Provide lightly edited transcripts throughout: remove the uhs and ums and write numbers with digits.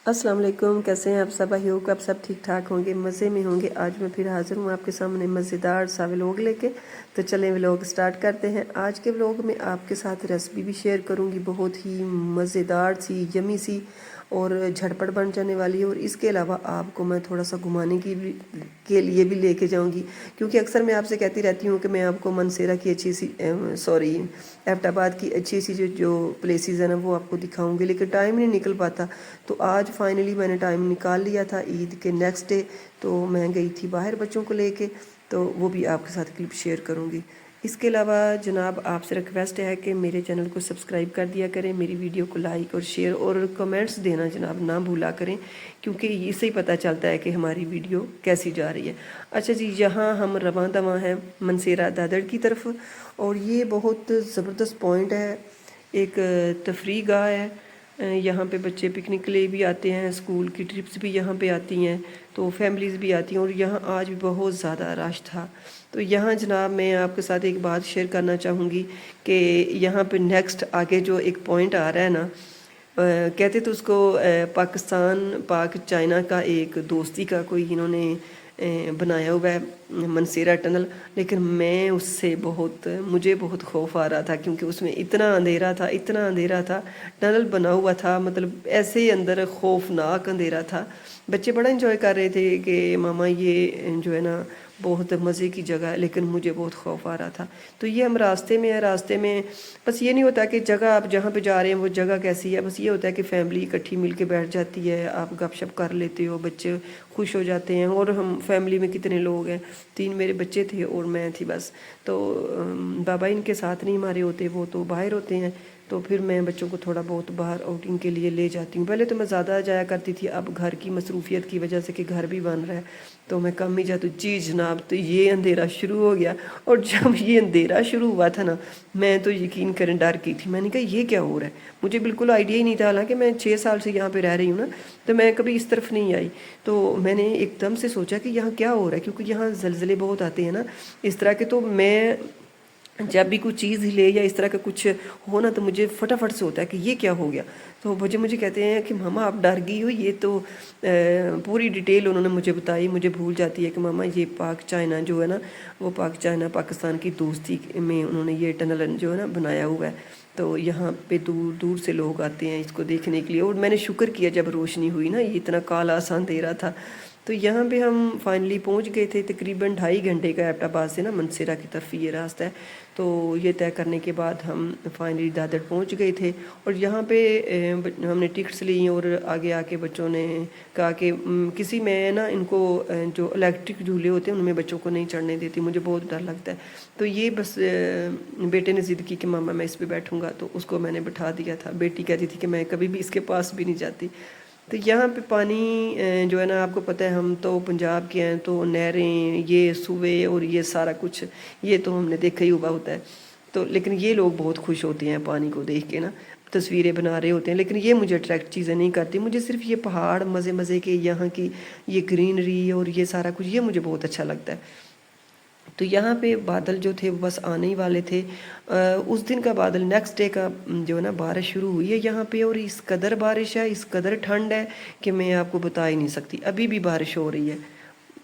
अस्सलाम वालेकुम, कैसे हैं आप सब? आई होप आप सब ठीक ठाक होंगे, मज़े में होंगे। आज मैं फिर हाज़िर हूँ आपके सामने मज़ेदार सा व्लॉग लेके। तो चलें व्लॉग स्टार्ट करते हैं। आज के व्लॉग में आपके साथ रेसिपी भी शेयर करूँगी, बहुत ही मज़ेदार सी, यमी सी और झटपट बन जाने वाली है। और इसके अलावा आपको मैं थोड़ा सा घुमाने के लिए भी लेके जाऊँगी, क्योंकि अक्सर मैं आपसे कहती रहती हूँ कि मैं आपको मनसेरा की अच्छी सी एबटाबाद की अच्छी सी जो प्लेसेस हैं ना वो आपको दिखाऊंगी, लेकिन टाइम नहीं निकल पाता। तो आज फाइनली मैंने टाइम निकाल लिया था ईद के नेक्स्ट डे। तो मैं गई थी बाहर बच्चों को लेके, तो वो भी आपके साथ क्लिप शेयर करूँगी। इसके अलावा जनाब आपसे रिक्वेस्ट है कि मेरे चैनल को सब्सक्राइब कर दिया करें, मेरी वीडियो को लाइक और शेयर और कमेंट्स देना जनाब ना भूला करें, क्योंकि इससे ही पता चलता है कि हमारी वीडियो कैसी जा रही है। अच्छा जी, यहाँ हम रवां दवां हैं मनसेरा दादड़ की तरफ, और ये बहुत ज़बरदस्त पॉइंट है, एक तफरी गाह है। यहाँ पे बच्चे पिकनिक के लिए भी आते हैं, स्कूल की ट्रिप्स भी यहाँ पे आती हैं, तो फैमिलीज़ भी आती हैं। और यहाँ आज भी बहुत ज़्यादा रश था। तो यहाँ जनाब मैं आपके साथ एक बात शेयर करना चाहूँगी कि यहाँ पे नेक्स्ट आगे जो एक पॉइंट आ रहा है ना, कहते तो उसको पाकिस्तान पाक चाइना का एक दोस्ती का कोई इन्होंने बनाया हुआ है मनसेरा टनल, लेकिन मैं उससे मुझे बहुत खौफ आ रहा था, क्योंकि उसमें इतना अंधेरा था, इतना अंधेरा था। टनल बना हुआ था, मतलब ऐसे ही अंदर खौफनाक अंधेरा था। बच्चे बड़ा एंजॉय कर रहे थे कि मामा ये जो है ना बहुत मज़े की जगह है, लेकिन मुझे बहुत खौफ आ रहा था। तो ये हम रास्ते में है, रास्ते में बस ये नहीं होता कि जगह आप जहाँ पे जा रहे हैं वो जगह कैसी है, बस ये होता है कि फैमिली इकट्ठी मिल के बैठ जाती है, आप गपशप कर लेते हो, बच्चे खुश हो जाते हैं। और हम फैमिली में कितने लोग हैं, 3 मेरे बच्चे थे और मैं थी बस। तो बाबा इनके साथ नहीं हमारे होते, वो तो बाहर होते हैं। तो फिर मैं बच्चों को थोड़ा बहुत बाहर आउटिंग के लिए ले जाती हूँ। पहले तो मैं ज़्यादा जाया करती थी, अब घर की मसरूफियत की वजह से कि घर भी बन रहा है तो मैं कम ही जाती हूँ। जी जनाब, तो ये अंधेरा शुरू हो गया, और जब ये अंधेरा शुरू हुआ था ना, मैं तो यकीन करें डर गई थी। मैंने कहा ये क्या हो रहा है, मुझे बिल्कुल आइडिया ही नहीं था। हालांकि मैं 6 साल से यहाँ पे रह रही हूँ ना, तो मैं कभी इस तरफ नहीं आई। तो मैंने एकदम से सोचा कि यहाँ क्या हो रहा है, क्योंकि यहाँ ज़लज़ले बहुत आते हैं ना इस तरह के। तो मैं जब भी कोई चीज़ हिले या इस तरह का कुछ हो ना, तो मुझे फटाफट से होता है कि ये क्या हो गया। तो मुझे कहते हैं कि मामा आप डर गई हो। ये तो पूरी डिटेल उन्होंने मुझे बताई। मुझे भूल जाती है कि मामा ये पाक चाइना जो है ना, वो पाक चाइना पाकिस्तान की दोस्ती में उन्होंने ये टनल जो है ना बनाया हुआ है। तो यहाँ पे दूर दूर से लोग आते हैं इसको देखने के लिए। और मैंने शुक्र किया जब रोशनी हुई ना, ये इतना काला सा अंधेरा था। तो यहाँ पे हम फाइनली पहुँच गए थे। तकरीबन 2.5 घंटे का एबटाबाद से ना मनसेरा की तरफ ये रास्ता है। तो ये तय करने के बाद हम फाइनली दादड़ पहुँच गए थे। और यहाँ पे हमने टिकट्स ली, और आगे आके बच्चों ने कहा कि किसी में ना इनको जो इलेक्ट्रिक झूले होते हैं उनमें बच्चों को नहीं चढ़ने देती, मुझे बहुत डर लगता है। तो ये बस बेटे ने ज़िद की कि मामा मैं इस पर बैठूँगा, तो उसको मैंने बैठा दिया था। बेटी कहती थी कि मैं कभी भी इसके पास भी नहीं जाती। तो यहाँ पे पानी जो है ना, आपको पता है हम तो पंजाब के हैं, तो नहरें, ये सूबे और ये सारा कुछ ये तो हमने देखा ही हुआ होता है। तो लेकिन ये लोग बहुत खुश होते हैं पानी को देख के ना, तस्वीरें बना रहे होते हैं। लेकिन ये मुझे अट्रैक्ट चीज़ें नहीं करती, मुझे सिर्फ ये पहाड़ मज़े मज़े के, यहाँ की ये ग्रीनरी और ये सारा कुछ ये मुझे बहुत अच्छा लगता है। तो यहाँ पे बादल जो थे वो बस आने ही वाले थे। उस दिन का बादल, नेक्स्ट डे का जो है ना बारिश शुरू हुई है यहाँ पे। और इस कदर बारिश है, इस कदर ठंड है कि मैं आपको बता ही नहीं सकती। अभी भी बारिश हो रही है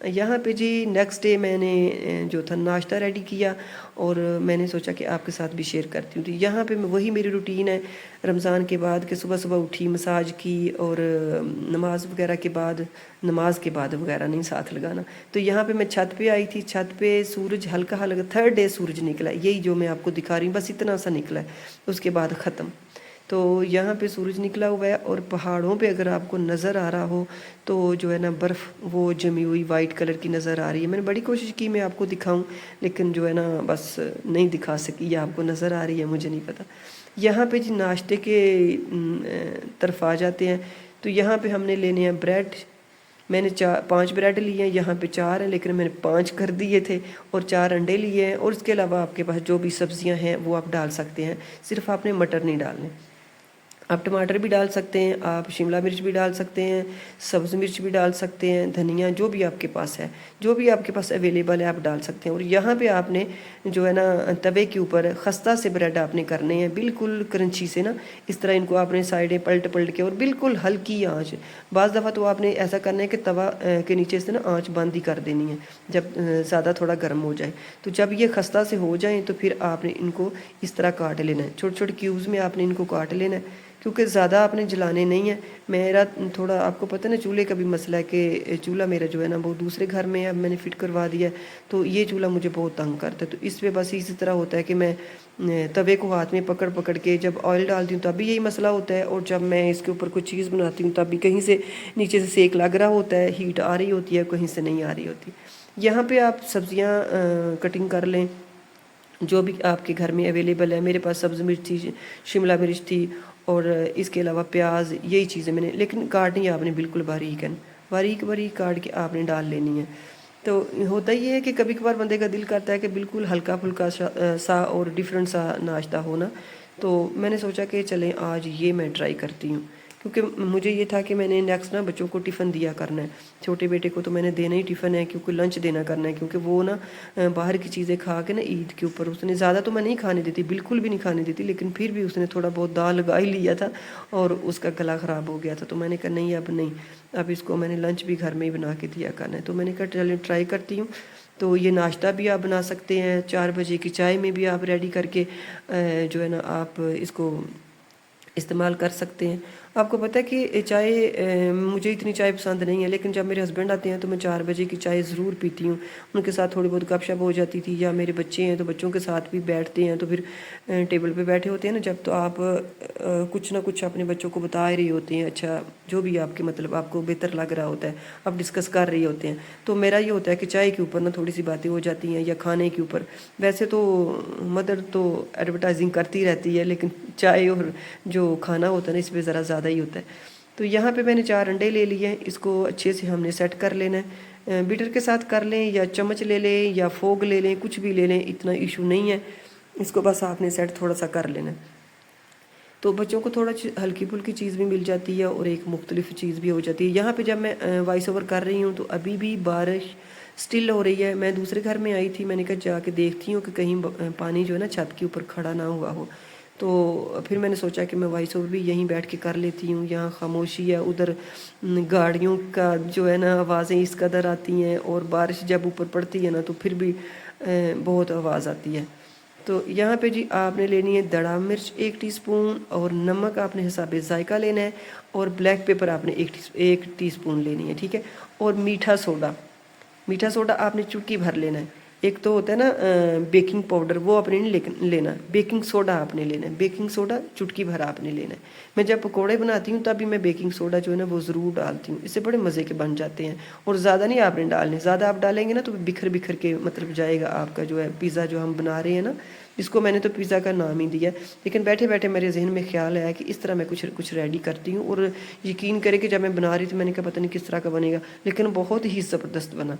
यहाँ पे जी। नेक्स्ट डे मैंने जो था नाश्ता रेडी किया, और मैंने सोचा कि आपके साथ भी शेयर करती हूँ। तो यहाँ पे वही मेरी रूटीन है रमज़ान के बाद, कि सुबह सुबह उठी, मसाज की, और नमाज वगैरह के बाद, नमाज के बाद वगैरह नहीं साथ लगाना। तो यहाँ पे मैं छत पे आई थी। छत पे सूरज हल्का हल्का, 3rd डे सूरज निकला है, यही जो मैं आपको दिखा रही हूँ, बस इतना सा निकला है, उसके बाद ख़त्म। तो यहाँ पे सूरज निकला हुआ है, और पहाड़ों पे अगर आपको नज़र आ रहा हो तो जो है ना बर्फ़ वो जमी हुई वाइट कलर की नज़र आ रही है। मैंने बड़ी कोशिश की मैं आपको दिखाऊं, लेकिन जो है ना बस नहीं दिखा सकी, या आपको नज़र आ रही है मुझे नहीं पता। यहाँ पे जी नाश्ते के तरफ आ जाते हैं। तो यहाँ पे हमने लेने हैं ब्रेड। मैंने 5 ब्रेड लिए हैं, यहाँ पे 4 हैं, लेकिन मैंने 5 कर दिए थे, और 4 अंडे लिए हैं। और इसके अलावा आपके पास जो भी सब्जियां हैं वो आप डाल सकते हैं, सिर्फ आपने मटर नहीं डालने। आप टमाटर भी डाल सकते हैं, आप शिमला मिर्च भी डाल सकते हैं, सब्ज़ मिर्च भी डाल सकते हैं, धनिया जो भी आपके पास है, जो भी आपके पास अवेलेबल है आप डाल सकते हैं। और यहाँ पे आपने जो है ना तवे के ऊपर खस्ता से ब्रेड आपने करने हैं, बिल्कुल क्रंची से ना, इस तरह इनको आपने साइडें पलट पलट के और बिल्कुल हल्की आंच। बाज़ दफ़ा तो आपने ऐसा करना है कि तवा के नीचे से ना आंच बंद ही कर देनी है जब ज़्यादा थोड़ा गर्म हो जाए। तो जब ये खस्ता से हो जाए तो फिर आपने इनको इस तरह काट लेना है, छोटे छोटे क्यूब्स में आपने इनको काट लेना है, क्योंकि ज़्यादा आपने जलाने नहीं है। मेरा थोड़ा आपको पता है ना चूल्हे का भी मसला है कि चूल्हा मेरा जो है ना वो दूसरे घर में है, अब मैंने फ़िट करवा दिया है, तो ये चूल्हा मुझे बहुत तंग करता है। तो इस पे बस इसी तरह होता है कि मैं तवे को हाथ में पकड़ पकड़ के जब ऑयल डालती हूँ तब भी यही मसला होता है, और जब मैं इसके ऊपर कुछ चीज़ बनाती हूँ तब भी कहीं से नीचे से सेक लग रहा होता है, हीट आ रही होती है, कहीं से नहीं आ रही होती। यहाँ पर आप सब्ज़ियाँ कटिंग कर लें जो भी आपके घर में अवेलेबल है। मेरे पास सब्ज़ मिर्च थी, शिमला मिर्च थी, और इसके अलावा प्याज, यही चीज़ें मैंने, लेकिन काटनी है आपने बिल्कुल बारीक है, बारीक बारीक काट के आपने डाल लेनी है। तो होता ही है कि कभी कभार बंदे का दिल करता है कि बिल्कुल हल्का फुल्का सा और डिफरेंट सा नाश्ता हो ना, तो मैंने सोचा कि चलें आज ये मैं ट्राई करती हूँ, क्योंकि मुझे ये था कि मैंने नेक्स्ट ना बच्चों को टिफ़िन दिया करना है। छोटे बेटे को तो मैंने देना ही टिफ़िन है, क्योंकि लंच देना करना है, क्योंकि वो ना बाहर की चीज़ें खा के ना ईद के ऊपर उसने ज़्यादा तो मैं नहीं खाने देती, बिल्कुल भी नहीं खाने देती, लेकिन फिर भी उसने थोड़ा बहुत दाल लगा ही लिया था और उसका गला ख़राब हो गया था। तो मैंने कहा नहीं अब नहीं, अब इसको मैंने लंच भी घर में ही बना के दिया करना है। तो मैंने कहा चलिए ट्राई करती हूँ। तो ये नाश्ता भी आप बना सकते हैं, 4 बजे की चाय में भी आप रेडी करके जो है ना आप इसको इस्तेमाल कर सकते हैं। आपको पता है कि चाय, मुझे इतनी चाय पसंद नहीं है, लेकिन जब मेरे हस्बैंड आते हैं तो मैं 4 बजे की चाय ज़रूर पीती हूँ। उनके साथ थोड़ी बहुत गपशप हो जाती थी, या मेरे बच्चे हैं तो बच्चों के साथ भी बैठते हैं, तो फिर टेबल पे बैठे होते हैं ना जब, तो आप कुछ ना कुछ अपने बच्चों को बता ही रही होते हैं, अच्छा जो भी आपके मतलब आपको बेहतर लग रहा होता है आप डिस्कस कर रही होते हैं। तो मेरा ये होता है कि चाय के ऊपर ना थोड़ी सी बातें हो जाती हैं, या खाने के ऊपर। वैसे तो मदर तो एडवर्टाइजिंग करती रहती है, लेकिन चाय और जो खाना होता है ना इस पर ज़रा ज़्यादा ही होता है। तो यहाँ पे मैंने 4 अंडे ले लिए हैं, इसको अच्छे से हमने सेट कर लेना है। बीटर के साथ कर लें या चम्मच ले लें या फोग ले लें, कुछ भी ले लें, इतना इशू नहीं है, इसको बस आपने सेट थोड़ा सा कर लेना है। तो बच्चों को थोड़ा हल्की फुल्की चीज़ भी मिल जाती है और एक मुख्तलिफ चीज़ भी हो जाती है। यहाँ पे जब मैं वॉइस ओवर कर रही हूँ तो अभी भी बारिश स्टिल हो रही है। मैं दूसरे घर में आई थी, मैंने कहा जाके देखती हूँ कि कहीं पानी जो है ना छत के ऊपर खड़ा ना हुआ हो। तो फिर मैंने सोचा कि मैं वॉइस ओवर भी यहीं बैठ के कर लेती हूँ। यहाँ खामोशी है, उधर गाड़ियों का जो है ना आवाज़ें इस कदर आती हैं, और बारिश जब ऊपर पड़ती है ना तो फिर भी बहुत आवाज़ आती है। तो यहाँ पे जी आपने लेनी है दड़ा मिर्च 1 टीस्पून, और नमक आपने हिसाब जायका लेना है, और ब्लैक पेपर आपने 1 टीस्पून लेनी है, ठीक है। और मीठा सोडा आपने चुटकी भर लेना है। एक तो होता है ना बेकिंग पाउडर, वो आपने नहीं लेना, बेकिंग सोडा आपने लेना है, बेकिंग सोडा चुटकी भर आपने लेना है। मैं जब पकोड़े बनाती हूँ तभी मैं बेकिंग सोडा जो है ना वो ज़रूर डालती हूँ, इससे बड़े मज़े के बन जाते हैं। और ज़्यादा नहीं आपने डालने, ज़्यादा आप डालेंगे ना तो बिखर बिखर के मतलब जाएगा आपका जो है पिज़्ज़ा जो हम बना रहे हैं ना, जिसको मैंने तो पिज़्ज़ा का नाम ही दिया। लेकिन बैठे बैठे मेरे जहन में ख्याल आया कि इस तरह मैं कुछ रेडी करती हूँ, और यकीन करें कि जब मैं बना रही थी मैंने कहा पता नहीं किस तरह का बनेगा, लेकिन बहुत ही ज़बरदस्त बना।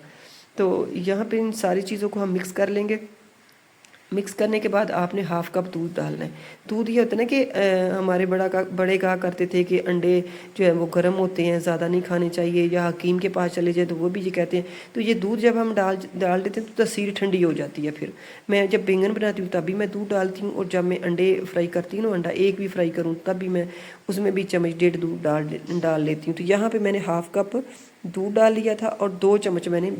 तो यहाँ पे इन सारी चीज़ों को हम मिक्स कर लेंगे। मिक्स करने के बाद आपने हाफ़ कप दूध डालना है। दूध ये होता है ना कि हमारे बड़े कहा करते थे कि अंडे जो है वो गर्म होते हैं, ज़्यादा नहीं खाने चाहिए, या हकीम के पास चले जाए तो वो भी ये कहते हैं। तो ये दूध जब हम डाल देते हैं तो तसीर ठंडी हो जाती है। फिर मैं जब बैंगन बनाती हूँ तभी मैं दूध डालती हूँ, और जब मैं अंडे फ्राई करती हूँ ना, अंडा एक भी फ्राई करूँ तब भी मैं उसमें भी 1.5 चम्मच दूध डाल लेती हूँ। तो यहाँ पर मैंने हाफ़ कप दूध डाल लिया था, और 2 चम्मच मैंने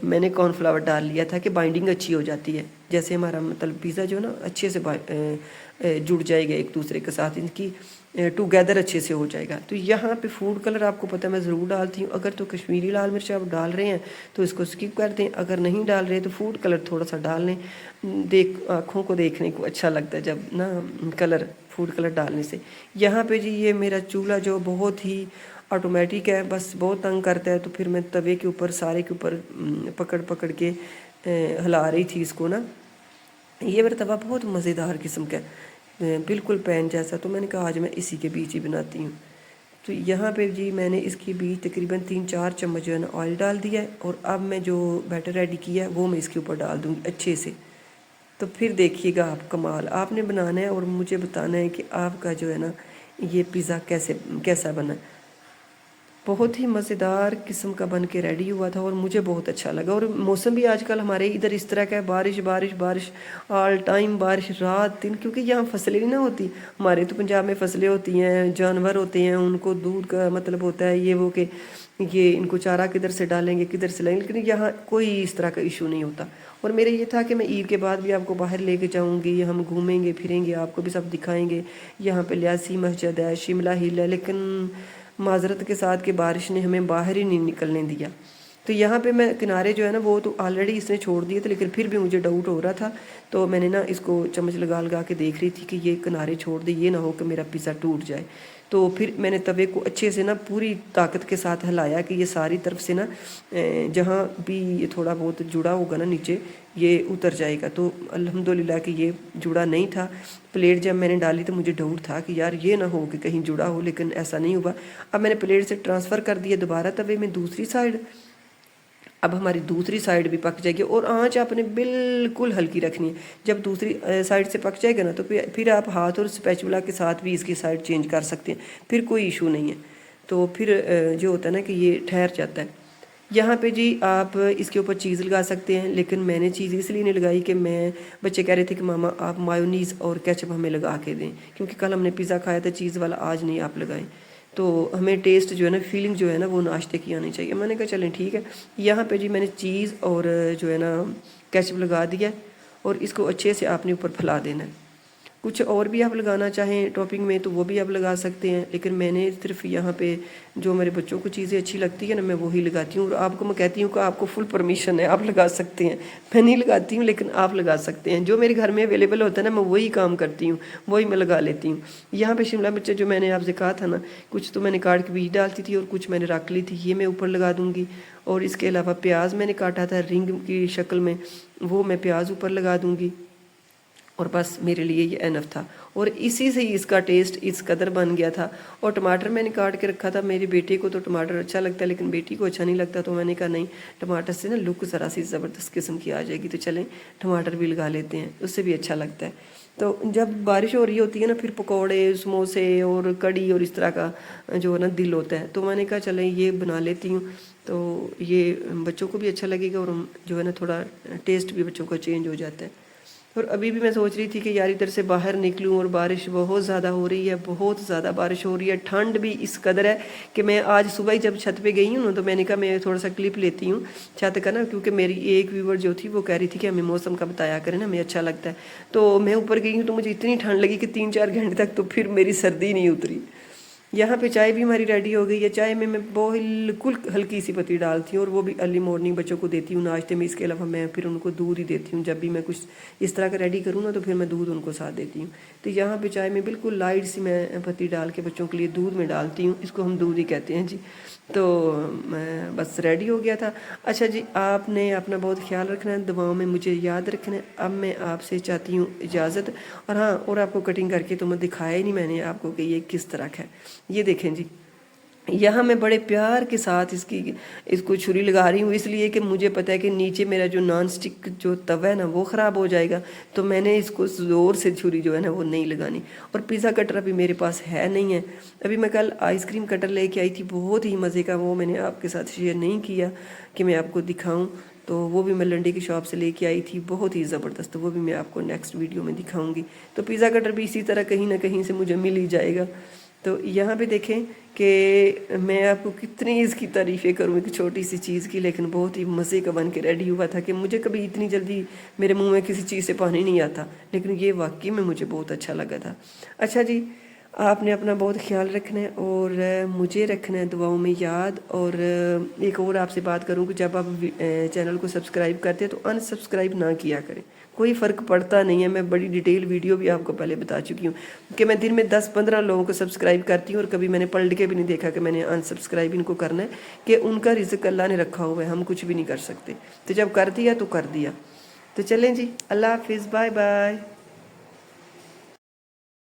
मैंने कॉर्नफ्लावर डाल लिया था कि बाइंडिंग अच्छी हो जाती है, जैसे हमारा मतलब पिज़्ज़ा जो है ना अच्छे से जुड़ जाएगा एक दूसरे के साथ, इनकी टुगेदर अच्छे से हो जाएगा। तो यहाँ पे फूड कलर आपको पता है मैं ज़रूर डालती हूँ। अगर तो कश्मीरी लाल मिर्च आप डाल रहे हैं तो इसको स्किप कर दें, अगर नहीं डाल रहे तो फूड कलर थोड़ा सा डाल लें। आँखों को देखने को अच्छा लगता है जब ना फूड कलर डालने से। यहाँ पे जी ये मेरा चूल्हा जो बहुत ही ऑटोमेटिक है, बस बहुत तंग करता है, तो फिर मैं तवे के ऊपर सारे के ऊपर पकड़ पकड़ के हिला रही थी इसको ना। ये मेरा तवा बहुत मज़ेदार किस्म का है, बिल्कुल पैन जैसा। तो मैंने कहा आज मैं इसी के बीच ही बनाती हूँ। तो यहाँ पे जी मैंने इसके बीच तकरीबन 3-4 चम्मच जो है ना ऑयल डाल दिया है, और अब मैं जो बैटर रेडी किया है वो मैं इसके ऊपर डाल दूँगी अच्छे से। तो फिर देखिएगा आप कमाल। आपने बनाना है और मुझे बताना है कि आपका जो है ना ये पिज़्ज़ा कैसा बना। बहुत ही मज़ेदार किस्म का बन के रेडी हुआ था और मुझे बहुत अच्छा लगा। और मौसम भी आजकल हमारे इधर इस तरह का है, बारिश बारिश बारिश ऑल टाइम, बारिश रात दिन, क्योंकि यहाँ फसलें नहीं ना होती। हमारे तो पंजाब में फसलें होती हैं, जानवर होते हैं, उनको दूध का मतलब होता है ये वो कि ये इनको चारा किधर से डालेंगे किधर से लाएंगे, लेकिन यहाँ कोई इस तरह का इशू नहीं होता। और मेरा ये था कि मैं ईद के बाद भी आपको बाहर लेके जाऊँगी, हम घूमेंगे फिरेंगे, आपको भी सब दिखाएंगे। यहाँ पे लियासी मस्जिद है, शिमला हिल है, लेकिन माजरत के साथ कि बारिश ने हमें बाहर ही नहीं निकलने दिया। तो यहाँ पे मैं किनारे जो है ना वो तो ऑलरेडी इसने छोड़ दिए थे, लेकिन फिर भी मुझे डाउट हो रहा था, तो मैंने ना इसको चम्मच लगा लगा के देख रही थी कि ये किनारे छोड़ दे, ये ना हो कि मेरा पिज़्ज़ा टूट जाए। तो फिर मैंने तवे को अच्छे से ना पूरी ताकत के साथ हिलाया कि ये सारी तरफ से ना जहाँ भी ये थोड़ा बहुत जुड़ा होगा ना नीचे ये उतर जाएगा। तो अल्हम्दुलिल्लाह कि ये जुड़ा नहीं था। प्लेट जब मैंने डाली तो मुझे डाउट था कि यार ये ना हो कि कहीं जुड़ा हो, लेकिन ऐसा नहीं हुआ। अब मैंने प्लेट से ट्रांसफ़र कर दिया दोबारा तवे में दूसरी साइड। अब हमारी दूसरी साइड भी पक जाएगी और आंच आपने बिल्कुल हल्की रखनी है। जब दूसरी साइड से पक जाएगा ना तो फिर आप हाथ और स्पैचुला के साथ भी इसकी साइड चेंज कर सकते हैं, फिर कोई इशू नहीं है। तो फिर जो होता है ना कि ये ठहर जाता है। यहाँ पे जी आप इसके ऊपर चीज़ लगा सकते हैं, लेकिन मैंने चीज़ इसलिए नहीं लगाई कि बच्चे कह रहे थे कि मामा आप मायोनीज़ और केचप हमें लगा के दें, क्योंकि कल हमने पिज़्ज़ा खाया था चीज़ वाला, आज नहीं आप लगाएं। तो हमें टेस्ट जो है ना फीलिंग जो है ना वो नाश्ते की आनी चाहिए। मैंने कहा चलें ठीक है। यहाँ पे जी मैंने चीज़ और जो है ना केचप लगा दिया और इसको अच्छे से आपने ऊपर फैला देना है। कुछ और भी आप लगाना चाहें टॉपिंग में तो वो भी आप लगा सकते हैं, लेकिन मैंने सिर्फ यहाँ पे जो मेरे बच्चों को चीज़ें अच्छी लगती है ना मैं वही लगाती हूँ। और आपको मैं कहती हूँ कि आपको फुल परमिशन है, आप लगा सकते हैं। मैं नहीं लगाती हूँ लेकिन आप लगा सकते हैं। जो मेरे घर में अवेलेबल होता है ना मैं वही काम करती हूँ, वही मैं लगा लेती हूँ। यहाँ पर शिमला मिर्च जो मैंने आपसे कहा था ना, कुछ तो मैंने काट के बीज डालती थी और कुछ मैंने रख ली थी, ये मैं ऊपर लगा दूँगी। और इसके अलावा प्याज मैंने काटा था रिंग की शक्ल में, वो मैं प्याज ऊपर लगा दूँगी। और बस मेरे लिए ये एनफ था और इसी से ही इसका टेस्ट इस कदर बन गया था। और टमाटर मैंने काट के रखा था, मेरे बेटे को तो टमाटर अच्छा लगता है लेकिन बेटी को अच्छा नहीं लगता, तो मैंने कहा नहीं टमाटर से ना लुक ज़रा सी ज़बरदस्त किस्म की आ जाएगी, तो चलें टमाटर भी लगा लेते हैं, उससे भी अच्छा लगता है। तो जब बारिश हो रही होती है ना फिर पकौड़े समोसे और कड़ी और इस तरह का जो है ना दिल होता है, तो मैंने कहा चलें ये बना लेती हूँ, तो ये बच्चों को भी अच्छा लगेगा और जो है ना थोड़ा टेस्ट भी बच्चों का चेंज हो जाता है। और अभी भी मैं सोच रही थी कि यार इधर से बाहर निकलूं और बारिश बहुत ज़्यादा हो रही है, बहुत ज़्यादा बारिश हो रही है, ठंड भी इस कदर है कि मैं आज सुबह ही जब छत पे गई हूँ ना तो मैंने कहा मैं थोड़ा सा क्लिप लेती हूँ छत का ना, क्योंकि मेरी एक व्यूवर जो थी वो कह रही थी कि हमें मौसम का बताया करें ना, हमें अच्छा लगता है। तो मैं ऊपर गई हूँ तो मुझे इतनी ठंड लगी कि 3-4 घंटे तक तो फिर मेरी सर्दी नहीं उतरी। यहाँ पे चाय भी हमारी रेडी हो गई है। चाय में मैं बिल्कुल हल्की सी पत्ती डालती हूँ और वो भी अर्ली मॉर्निंग बच्चों को देती हूँ नाश्ते में। इसके अलावा मैं फिर उनको दूध ही देती हूँ, जब भी मैं कुछ इस तरह का रेडी करूँ ना तो फिर मैं दूध उनको साथ देती हूँ। तो यहाँ पे चाय में बिल्कुल लाइट सी मैं पत्ती डाल के बच्चों के लिए दूध में डालती हूँ, इसको हम दूध ही कहते हैं जी। तो मैं बस रेडी हो गया था। अच्छा जी, आपने अपना बहुत ख्याल रखना है, दवाओं में मुझे याद रखना है। अब मैं आपसे चाहती हूँ इजाज़त। और हाँ, और आपको कटिंग करके तो मैं दिखाया ही नहीं मैंने आपको कि ये किस तरह का है। ये देखें जी, यहाँ मैं बड़े प्यार के साथ इसको छुरी लगा रही हूँ, इसलिए कि मुझे पता है कि नीचे मेरा जो नॉन स्टिक जो तवा है ना वो ख़राब हो जाएगा, तो मैंने इसको ज़ोर से छुरी जो है ना वो नहीं लगानी। और पिज़्ज़ा कटर अभी मेरे पास है नहीं है। अभी मैं कल आइसक्रीम कटर लेके आई थी, बहुत ही मज़े का, वो मैंने आपके साथ शेयर नहीं किया कि मैं आपको दिखाऊँ। तो वो भी मैं लंडे की शॉप से लेके आई थी, बहुत ही ज़बरदस्त, वो भी मैं आपको नेक्स्ट वीडियो में दिखाऊँगी। तो पिज़्ज़ा कटर भी इसी तरह कहीं ना कहीं से मुझे मिल ही जाएगा। तो यहाँ पे देखें कि मैं आपको कितनी इसकी तारीफ़ें करूँ एक छोटी सी चीज़ की, लेकिन बहुत ही मज़े का बन के रेडी हुआ था कि मुझे कभी इतनी जल्दी मेरे मुंह में किसी चीज़ से पानी नहीं आता, लेकिन ये वाकई में मुझे बहुत अच्छा लगा था। अच्छा जी, आपने अपना बहुत ख्याल रखना है और मुझे रखना है दुआओं में याद। और एक और आपसे बात करूँ कि जब आप चैनल को सब्सक्राइब करते हैं तो अनसब्सक्राइब ना किया करें, कोई फ़र्क पड़ता नहीं है। मैं बड़ी डिटेल वीडियो भी आपको पहले बता चुकी हूँ कि मैं दिन में 10-15 लोगों को सब्सक्राइब करती हूँ और कभी मैंने पलट के भी नहीं देखा कि मैंने अनसब्सक्राइब इनको करना है, कि उनका रिज़्क अल्लाह ने रखा हुआ है, हम कुछ भी नहीं कर सकते। तो जब कर दिया तो कर दिया। तो चलें जी, अल्लाह हाफिज़, बाय बाय।